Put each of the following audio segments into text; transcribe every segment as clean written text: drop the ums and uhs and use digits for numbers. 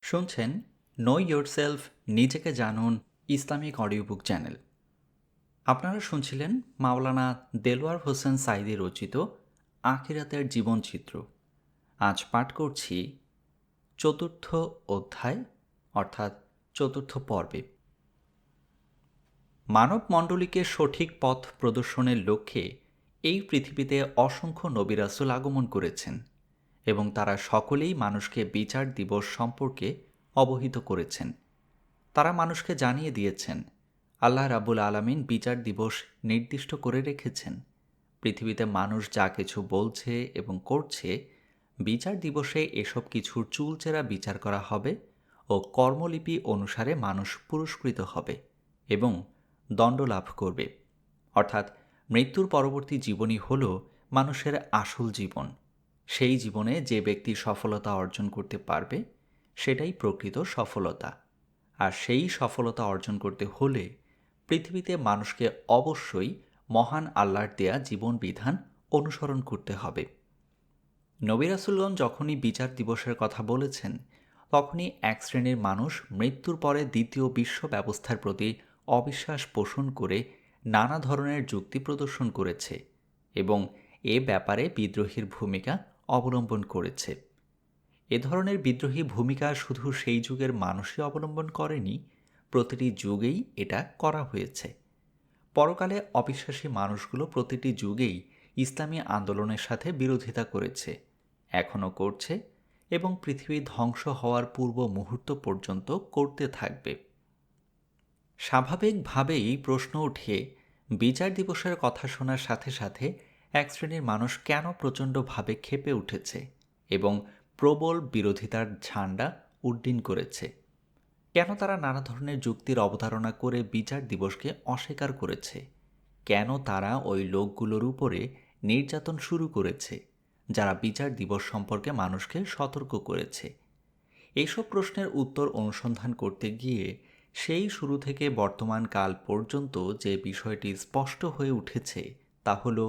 শুনছেন no yourself নিজেকে জানুন ইসলামিক অডিও বুক চ্যানেল। আপনারা শুনছিলেন মাওলানা দেলোয়ার হোসেন সাঈদী রচিত আখিরাতের জীবনচিত্র। আজ পাঠ করছি চতুর্থ অধ্যায় অর্থাৎ চতুর্থ পর্বে। মানব মণ্ডলীকে সঠিক পথ প্রদর্শনের লক্ষ্যে এই পৃথিবীতে অসংখ্য নবী রাসূল আগমন করেছেন এবং তারা সকলেই মানুষকে বিচার দিবস সম্পর্কে অবহিত করেছেন। তারা মানুষকে জানিয়ে দিয়েছেন আল্লাহ রাব্বুল আলামিন বিচার দিবস নির্দিষ্ট করে রেখেছেন। পৃথিবীতে মানুষ যা কিছু বলছে এবং করছে, বিচার দিবসে এসব কিছুর চুলচেরা বিচার করা হবে ও কর্মলিপি অনুসারে মানুষ পুরস্কৃত হবে এবং দণ্ড লাভ করবে। অর্থাৎ মৃত্যুর পরবর্তী জীবনই হল মানুষের আসল জীবন। সেই জীবনে যে ব্যক্তি সফলতা অর্জন করতে পারবে সেটাই প্রকৃত সফলতা। আর সেই সফলতা অর্জন করতে হলে পৃথিবীতে মানুষকে অবশ্যই মহান আল্লাহর দেয়া জীবন বিধান অনুসরণ করতে হবে। নবী রাসূলগণ যখনই বিচার দিবসের কথা বলেছেন, তখনই এক শ্রেণীর মানুষ মৃত্যুর পরে দ্বিতীয় বিশ্ব ব্যবস্থার প্রতি অবিশ্বাস পোষণ করে নানা ধরনের যুক্তি প্রদর্শন করেছে এবং এ ব্যাপারে বিদ্রোহীর ভূমিকা অবলম্বন করেছে। এ ধরনের বিদ্রোহী ভূমিকা শুধু সেই যুগের মানুষই অবলম্বন করেনি, প্রতিটি যুগেই এটা করা হয়েছে। পরকালে অবিশ্বাসী মানুষগুলো প্রতিটি যুগেই ইসলামী আন্দোলনের সাথে বিরোধিতা করেছে, এখনও করছে এবং পৃথিবী ধ্বংস হওয়ার পূর্ব মুহূর্ত পর্যন্ত করতে থাকবে। স্বাভাবিকভাবেই প্রশ্ন ওঠে, বিচার দিবসের কথা শোনার সাথে সাথে এক শ্রেণীর মানুষ কেন প্রচণ্ডভাবে ক্ষেপে উঠেছে এবং প্রবল বিরোধিতার ঝান্ডা উড্ডীন করেছে? কেন তারা নানা ধরনের যুক্তির অবতারণা করে বিচার দিবসকে অস্বীকার করেছে? কেন তারা ওই লোকগুলোর উপরে নির্যাতন শুরু করেছে যারা বিচার দিবস সম্পর্কে মানুষকে সতর্ক করেছে? এইসব প্রশ্নের উত্তর অনুসন্ধান করতে গিয়ে সেই শুরু থেকে বর্তমান কাল পর্যন্ত যে বিষয়টি স্পষ্ট হয়ে উঠেছে তা হল,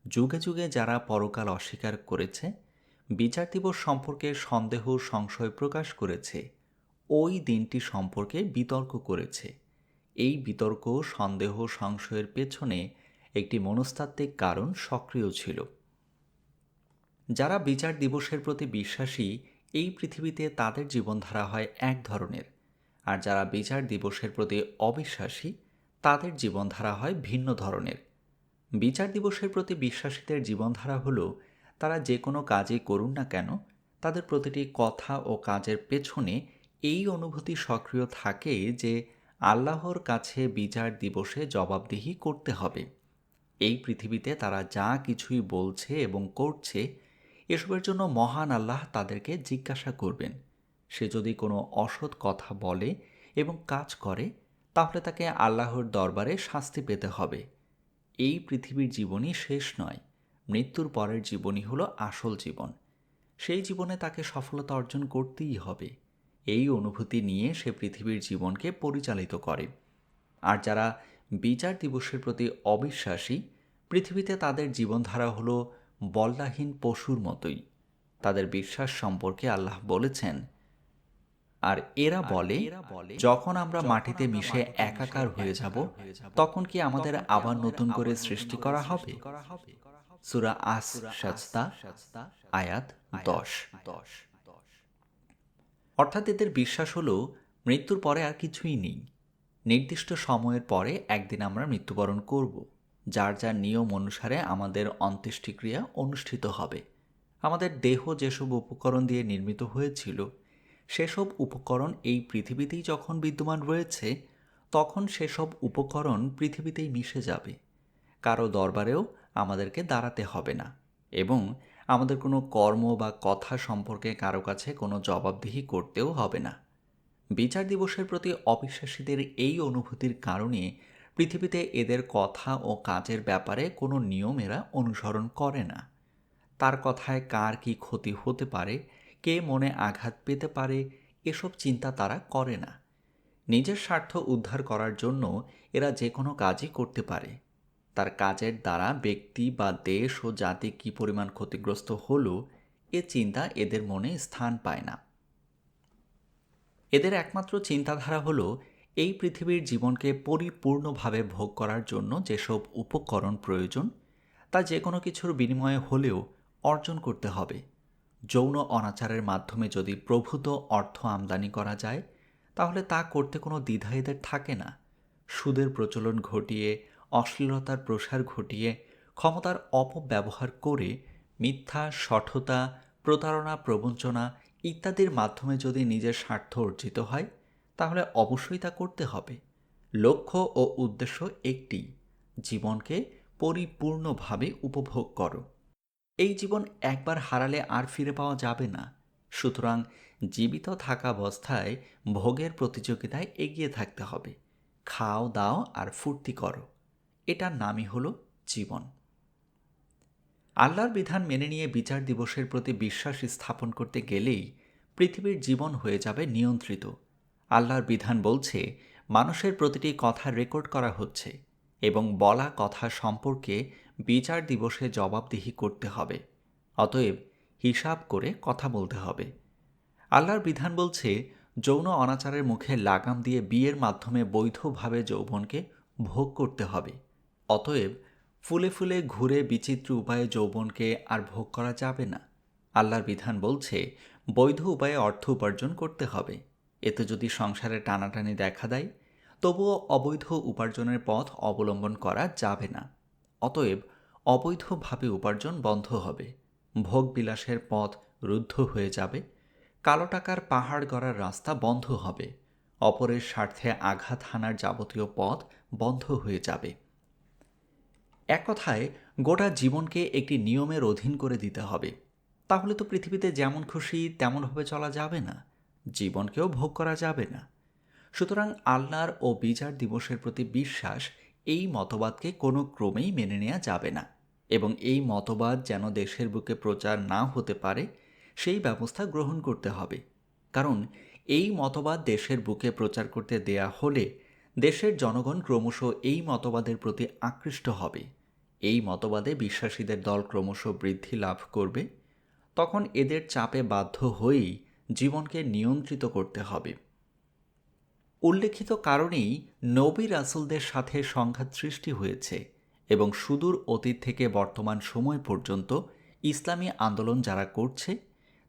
যুগে যুগে যারা পরকাল অস্বীকার করেছে, বিচার দিবস সম্পর্কে সন্দেহ সংশয় প্রকাশ করেছে, ওই দিনটি সম্পর্কে বিতর্ক করেছে। এই বিতর্ক সন্দেহ সংশয়ের পেছনে একটি মনস্তাত্ত্বিক কারণ সক্রিয় ছিল। যারা বিচার দিবসের প্রতি বিশ্বাসী, এই পৃথিবীতে তাদের জীবনধারা হয় এক ধরনের, আর যারা বিচার দিবসের প্রতি অবিশ্বাসী তাদের জীবনধারা হয় ভিন্ন ধরনের। বিচার দিবসের প্রতি বিশ্বাসীদের জীবনধারা হলো, তারা যে কোনো কাজই করুন না কেন, তাদের প্রতিটি কথা ও কাজের পেছনে এই অনুভূতি সক্রিয় থাকে যে আল্লাহর কাছে বিচার দিবসে জবাবদিহি করতে হবে। এই পৃথিবীতে তারা যা কিছুই বলছে এবং করছে, এসবের জন্য মহান আল্লাহ তাদেরকে জিজ্ঞাসা করবেন। সে যদি কোনো অসৎ কথা বলে এবং কাজ করে, তাহলে তাকে আল্লাহর দরবারে শাস্তি পেতে হবে। এই পৃথিবীর জীবনই শেষ নয়, মৃত্যুর পরের জীবনই হলো আসল জীবন। সেই জীবনে তাকে সফলতা অর্জন করতেই হবে। এই অনুভূতি নিয়ে সে পৃথিবীর জীবনকে পরিচালিত করে। আর যারা বিচার দিবসের প্রতি অবিশ্বাসী, পৃথিবীতে তাদের জীবনধারা হলো বল্লাহীন পশুর মতোই। তাদের বিশ্বাস সম্পর্কে আল্লাহ বলেছেন, আর এরা বলে, যখন আমরা মাটিতে মিশে একাকার হয়ে যাব, তখন কি আমাদের আবার নতুন করে সৃষ্টি করা হবে? সূরা আস সাজদা আয়াত 10। অর্থাৎ এদের বিশ্বাস হলো, মৃত্যুর পরে আর কিছুই নেই। নির্দিষ্ট সময়ের পরে একদিন আমরা মৃত্যুবরণ করব। যার যার নিয়ম অনুসারে আমাদের অন্ত্যেষ্টিক্রিয়া অনুষ্ঠিত হবে। আমাদের দেহ যেসব উপকরণ দিয়ে নির্মিত হয়েছিল, সেসব উপকরণ এই পৃথিবীতেই যখন বিদ্যমান রয়েছে, তখন সেসব উপকরণ পৃথিবীতেই মিশে যাবে। কারো দরবারেও আমাদেরকে দাঁড়াতে হবে না এবং আমাদের কোনো কর্ম বা কথা সম্পর্কে কারো কাছে কোনো জবাবদিহি করতেও হবে না। বিচার দিবসের প্রতি অবিশ্বাসীদের এই অনুভূতির কারণে পৃথিবীতে এদের কথা ও কাজের ব্যাপারে কোনো নিয়ম এরা অনুসরণ করে না। তার কথায় কার কি ক্ষতি হতে পারে, কে মনে আঘাত পেতে পারে, এসব চিন্তা তারা করে না। নিজের স্বার্থ উদ্ধার করার জন্য এরা যে কোনো কাজই করতে পারে। তার কাজের দ্বারা ব্যক্তি বা দেশ ও জাতি কী পরিমাণ ক্ষতিগ্রস্ত হলো, এ চিন্তা এদের মনে স্থান পায় না। এদের একমাত্র চিন্তাধারা হলো এই পৃথিবীর জীবনকে পরিপূর্ণভাবে ভোগ করার জন্য যেসব উপকরণ প্রয়োজন তা যে কোনো কিছুর বিনিময়ে হলেও অর্জন করতে হবে। যৌন অনাচারের মাধ্যমে যদি প্রভূত অর্থ আমদানি করা যায় তাহলে তা করতে কোনো দ্বিধা এদের থাকে না। সুদের প্রচলন ঘটিয়ে, অশ্লীলতার প্রসার ঘটিয়ে, ক্ষমতার অপব্যবহার করে, মিথ্যা, শঠতা, প্রতারণা, প্রবঞ্চনা ইত্যাদির মাধ্যমে যদি নিজের স্বার্থ অর্জিত হয় তাহলে অবশ্যই তা করতে হবে। লক্ষ্য ও উদ্দেশ্য একটি, জীবনকে পরিপূর্ণভাবে উপভোগ করো। এই জীবন একবার হারালে আর ফিরে পাওয়া যাবে না। সুতরাং জীবিত থাকা অবস্থায় ভোগের প্রতিযোগিতায় এগিয়ে থাকতে হবে। খাও দাও আর ফুর্তি করো, এটার নামই হলো জীবন। আল্লাহর বিধান মেনে নিয়ে বিচার দিবসের প্রতি বিশ্বাস স্থাপন করতে গেলেই পৃথিবীর জীবন হয়ে যাবে নিয়ন্ত্রিত। আল্লাহর বিধান বলছে মানুষের প্রতিটি কথা রেকর্ড করা হচ্ছে এবং বলা কথা সম্পর্কে বিচার দিবসে জবাবদিহি করতে হবে। অতএব হিসাব করে কথা বলতে হবে। আল্লাহর বিধান বলছে যৌন অনাচারের মুখে লাগাম দিয়ে বিয়ের মাধ্যমে বৈধভাবে যৌবনকে ভোগ করতে হবে। অতএব ফুলে ফুলে ঘুরে বিচিত্র উপায়ে যৌবনকে আর ভোগ করা যাবে না। আল্লাহর বিধান বলছে বৈধ উপায়ে অর্থ উপার্জন করতে হবে। এতে যদি সংসারে টানাটানি দেখা দেয় তবুও অবৈধ উপার্জনের পথ অবলম্বন করা যাবে না। অতএব অবৈধভাবে উপার্জন বন্ধ হবে। ভোগবিলাসের পথ রুদ্ধ হয়ে যাবে। কালো টাকার পাহাড় গড়ার রাস্তা বন্ধ হবে। অপরের স্বার্থে আঘাত হানার যাবতীয় পথ বন্ধ হয়ে যাবে। এক কথায় গোটা জীবনকে একটি নিয়মের অধীন করে দিতে হবে। তাহলে তো পৃথিবীতে যেমন খুশি তেমনভাবে চলা যাবে না, জীবনকেও ভোগ করা যাবে না। সুতরাং আল্লাহর ও বিচার দিবসের প্রতি বিশ্বাস এই মতবাদকে কোনো ক্রমেই মেনে নেওয়া যাবে না এবং এই মতবাদ যেন দেশের বুকে প্রচার না হতে পারে সেই ব্যবস্থা গ্রহণ করতে হবে। কারণ এই মতবাদ দেশের বুকে প্রচার করতে দেয়া হলে দেশের জনগণ ক্রমশ এই মতবাদের প্রতি আকৃষ্ট হবে। এই মতবাদে বিশ্বাসীদের দল ক্রমশ বৃদ্ধি লাভ করবে। তখন এদের চাপে বাধ্য হয়েই জীবনকে নিয়ন্ত্রিত করতে হবে। উল্লেখিত কারণেই নবী রাসূলদের সাথে সংঘাত সৃষ্টি হয়েছে এবং সুদূর অতীত থেকে বর্তমান সময় পর্যন্ত ইসলামী আন্দোলন যারা করছে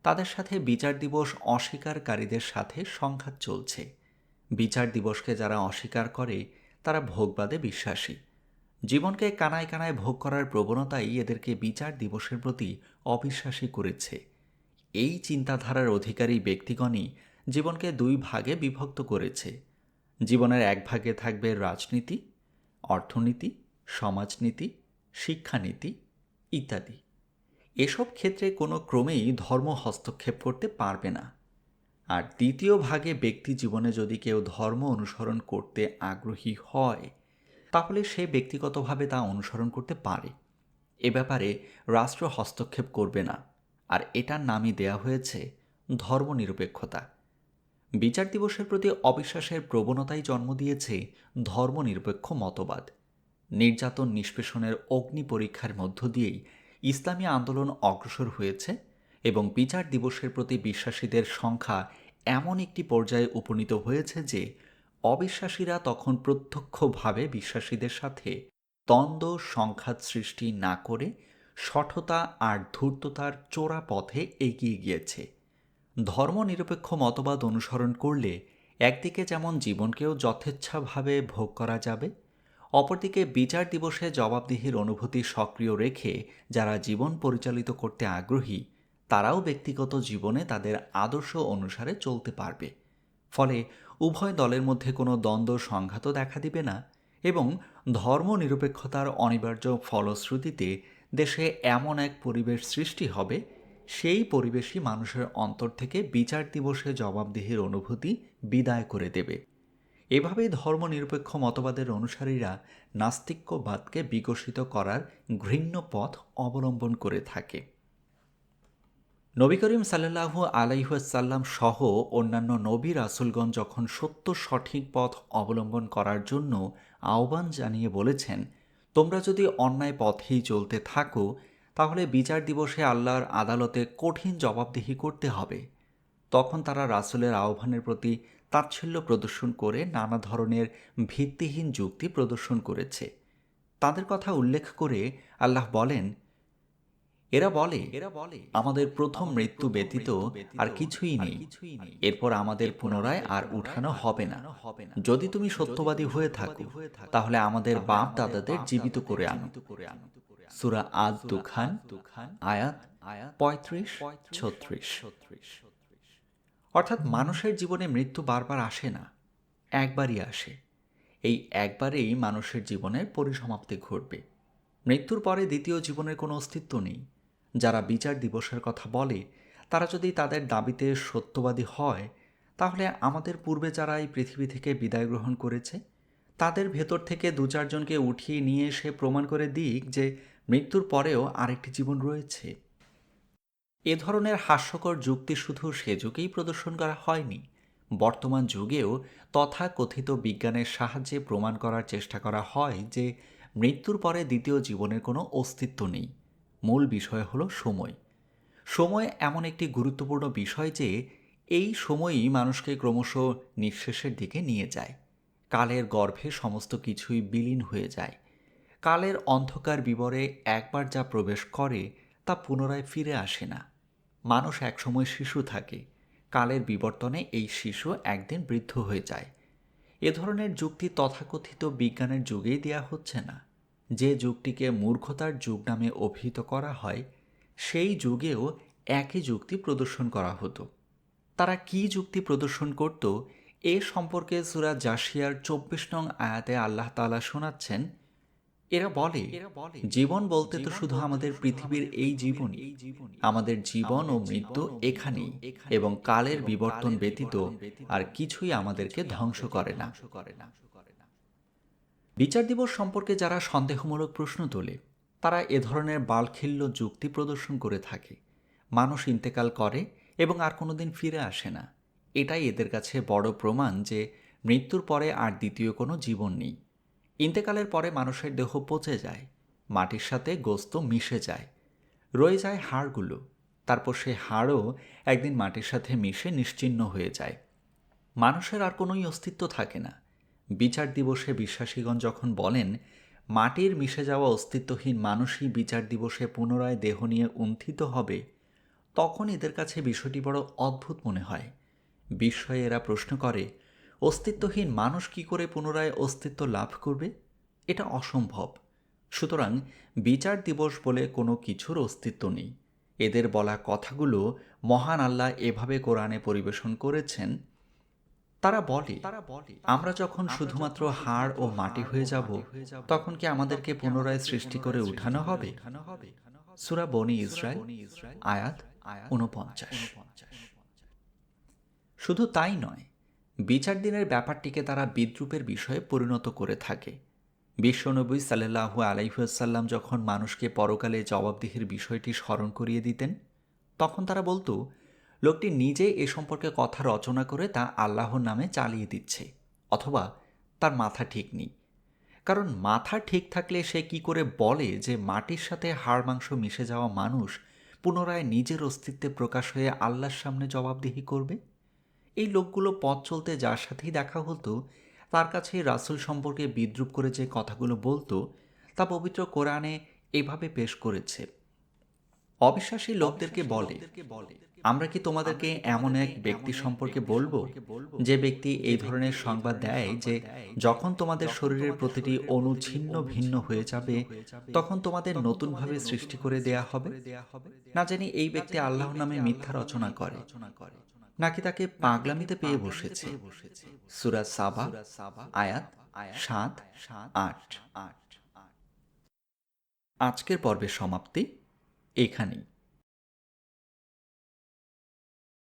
তাদের সাথে বিচার দিবস অস্বীকারীদের সাথে সংঘাত চলছে। বিচার দিবসকে যারা অস্বীকার করে তারা ভোগবাদে বিশ্বাসী। জীবনকে কানায় কানায় ভোগ করার প্রবণতাই এদেরকে বিচার দিবসের প্রতি অবিশ্বাসী করেছে। এই চিন্তাধারার অধিকারী ব্যক্তিগণই জীবনকে দুই ভাগে বিভক্ত করেছে। জীবনের এক ভাগে থাকবে রাজনীতি, অর্থনীতি, সমাজনীতি, শিক্ষানীতি ইত্যাদি। এসব ক্ষেত্রে কোনো ক্রমেই ধর্ম হস্তক্ষেপ করতে পারবে না। আর দ্বিতীয় ভাগে ব্যক্তি জীবনে যদি কেউ ধর্ম অনুসরণ করতে আগ্রহী হয় তাহলে সে ব্যক্তিগতভাবে তা অনুসরণ করতে পারে। এ ব্যাপারে রাষ্ট্র হস্তক্ষেপ করবে না। আর এটার নামই দেয়া হয়েছে ধর্মনিরপেক্ষতা। বিচার দিবসের প্রতি অবিশ্বাসের প্রবণতাই জন্ম দিয়েছে ধর্মনিরপেক্ষ মতবাদ। নির্যাতন নিষ্পেষণের অগ্নি পরীক্ষার মধ্য দিয়েই ইসলামী আন্দোলন অগ্রসর হয়েছে এবং বিচার দিবসের প্রতি বিশ্বাসীদের সংখ্যা এমন একটি পর্যায়ে উপনীত হয়েছে যে অবিশ্বাসীরা তখন প্রত্যক্ষভাবে বিশ্বাসীদের সাথে দ্বন্দ্ব সংঘাত সৃষ্টি না করে শঠতা আর ধূর্ততার চোরা পথে এগিয়ে গিয়েছে। ধর্মনিরপেক্ষ মতবাদ অনুসরণ করলে একদিকে যেমন জীবনকেও যথেচ্ছাভাবে ভোগ করা যাবে, অপরদিকে বিচার দিবসে জবাবদিহির অনুভূতি সক্রিয় রেখে যারা জীবন পরিচালিত করতে আগ্রহী তারাও ব্যক্তিগত জীবনে তাদের আদর্শ অনুসারে চলতে পারবে। ফলে উভয় দলের মধ্যে কোনো দ্বন্দ্ব সংঘাতও দেখা দিবে না এবং ধর্মনিরপেক্ষতার অনিবার্য ফলশ্রুতিতে দেশে এমন এক পরিবেশ সৃষ্টি হবে সেই পরিবেশই মানুষের অন্তর থেকে বিচার দিবসে জবাবদিহির অনুভূতি বিদায় করে দেবে। এভাবেই ধর্মনিরপেক্ষ মতবাদের অনুসারীরা নাস্তিক্যবাদকে বিকশিত করার ঘৃণ্য পথ অবলম্বন করে থাকে। নবী করিম সাল্লাল্লাহু আলাইহি ওয়াসাল্লাম সহ অন্যান্য নবী রাসূলগণ যখন সত্য সঠিক পথ অবলম্বন করার জন্য আহ্বান জানিয়ে বলেছেন, তোমরা যদি অন্যায় পথেই চলতে থাকো তাহলে বিচার দিবসে আল্লাহর আদালতে কঠিন জবাবদিহি করতে হবে। তখন তারা রাসূলের আহ্বানের প্রতি তাচ্ছিল্য প্রদর্শন করে নানা ধরনের ভিত্তিহীন যুক্তি প্রদর্শন করেছে। তাদের কথা উল্লেখ করে আল্লাহ বলেন, এরা বলে আমাদের প্রথম মৃত্যু ব্যতীত আর কিছুই নেই, এরপর আমাদের পুনরায় আর উঠানো হবে না। যদি তুমি সত্যবাদী হয়ে থাকো তাহলে আমাদের বাপ দাদাদের জীবিত করে আনো। সূরা আদ-দুখান আয়াত ৩৫-৩৬। অর্থাৎ মানুষের জীবনে মৃত্যু বারবার আসে না, একবারই আসে। এই একবারেই মানুষের জীবনের পরিসমাপ্তি ঘটবে। মৃত্যুর পরে দ্বিতীয় জীবনের কোনো অস্তিত্ব নেই। যারা বিচার দিবসের কথা বলে তারা যদি তাদের দাবিতে সত্যবাদী হয়, তাহলে আমাদের পূর্বে যারা এই পৃথিবী থেকে বিদায় গ্রহণ করেছে তাদের ভেতর থেকে দু চারজনকে উঠিয়ে নিয়ে এসে প্রমাণ করে দিক যে মৃত্যুর পরেও আরেকটি জীবন রয়েছে। এ ধরনের হাস্যকর যুক্তি শুধু সে যুগেই প্রদর্শন করা হয়নি, বর্তমান যুগেও তথাকথিত বিজ্ঞানের সাহায্যে প্রমাণ করার চেষ্টা করা হয় যে মৃত্যুর পরে দ্বিতীয় জীবনের কোনো অস্তিত্ব নেই। মূল বিষয় হলো সময়। সময় এমন একটি গুরুত্বপূর্ণ বিষয় যে এই সময়ই মানুষকে ক্রমশ নিঃশেষের দিকে নিয়ে যায়। কালের গর্ভে সমস্ত কিছুই বিলীন হয়ে যায়। কালের অন্ধকার বিবরে একবার যা প্রবেশ করে তা পুনরায় ফিরে আসে না। মানুষ একসময় শিশু থাকে, কালের বিবর্তনে এই শিশু একদিন বৃদ্ধ হয়ে যায়। এ ধরনের যুক্তি তথাকথিত বিজ্ঞানের যুগেই দেয়া হচ্ছে না। যে যুগটিকে মূর্খতার যুগ নামে অভিহিত করা হয় সেই যুগেও একই যুক্তি প্রদর্শন করা হতো। তারা কি যুক্তি প্রদর্শন করত এ সম্পর্কে সূরা জাসিয়ার ২৪ নং আয়াতে আল্লাহ তাআলা শোনাচ্ছেন, এরা বলে জীবন বলতে তো শুধু আমাদের পৃথিবীর এই জীবনই, আমাদের জীবন ও মৃত্যু এখানেই এবং কালের বিবর্তন ব্যতীত আর কিছুই আমাদেরকে ধ্বংস করে না। বিচার দিবস সম্পর্কে যারা সন্দেহমূলক প্রশ্ন তোলে তারা এ ধরনের বালখিল্য যুক্তি প্রদর্শন করে থাকে। মানুষ ইন্তেকাল করে এবং আর কোনোদিন ফিরে আসে না, এটাই এদের কাছে বড় প্রমাণ যে মৃত্যুর পরে আর দ্বিতীয় কোনো জীবন নেই। ইন্তেকালের পরে মানুষের দেহ পচে যায়, মাটির সাথে গোস্ত মিশে যায়, রয়ে যায় হাড়গুলো, তারপর সেই হাড়ও একদিন মাটির সাথে মিশে নিশ্চিহ্ন হয়ে যায়। মানুষের আর কোনোই অস্তিত্ব থাকে না। বিচার দিবসে বিশ্বাসীগণ যখন বলেন মাটির মিশে যাওয়া অস্তিত্বহীন মানুষই বিচার দিবসে পুনরায় দেহ নিয়ে উত্থিত হবে, তখন এদের কাছে বিষয়টি বড় অদ্ভুত মনে হয়। বিস্ময়ে এরা প্রশ্ন করে, অস্তিত্বহীন মানুষ কি করে পুনরায় অস্তিত্ব লাভ করবে? এটা অসম্ভব। সুতরাং বিচার দিবস বলে কোনো কিছুর অস্তিত্ব নেই। এদের বলা কথাগুলো মহান আল্লাহ এভাবে কোরআনে পরিবেশন করেছেন। তারা বলে আমরা যখন শুধুমাত্র হাড় ও মাটি হয়ে যাব তখন কি আমাদেরকে পুনরায় সৃষ্টি করে উঠানো হবে? সূরা বনী ইসরাইল আয়াত ৪৯। শুধু তাই নয়, বিচার দিনের ব্যাপারটিকে তারা বিদ্রূপের বিষয়ে পরিণত করে থাকে। বিশ্বনবী সাল্লাল্লাহু আলাইহি ওয়াসাল্লাম যখন মানুষকে পরকালে জবাবদিহির বিষয়টি স্মরণ করিয়ে দিতেন তখন তারা বলতো লোকটি নিজে এ সম্পর্কে কথা রচনা করে তা আল্লাহর নামে চালিয়ে দিচ্ছে, অথবা তার মাথা ঠিক নেই। কারণ মাথা ঠিক থাকলে সে কি করে বলে যে মাটির সাথে হাড় মাংস মিশে যাওয়া মানুষ পুনরায় নিজের অস্তিত্বে প্রকাশ হয়ে আল্লাহর সামনে জবাবদিহি করবে? এই লোকগুলো পথ চলতে যার সাথেই দেখা হতো তার কাছে রাসূল সম্পর্কে বিদ্রূপ করে যে কথাগুলো বলতো তা পবিত্র কোরআনে এভাবে পেশ করেছে। অবিশ্বাসী লোকদেরকে বলে, আমরা কি তোমাদেরকে এমন এক ব্যক্তি সম্পর্কে বলবো যে ব্যক্তি এই ধরনের সংবাদ দেয় যে যখন তোমাদের শরীরের প্রতিটি অণু ছিন্ন ভিন্ন হয়ে যাবে তখন তোমাদের নতুনভাবে সৃষ্টি করে দেয়া হবে? না জানি এই ব্যক্তি আল্লাহর নামে মিথ্যা রচনা করে, নাকি তাকে পাগলামিতে পেয়ে বসেছে। সূরা সাবা আয়াত ৭-৮। আজকের পর্বের সমাপ্তি এখানেই।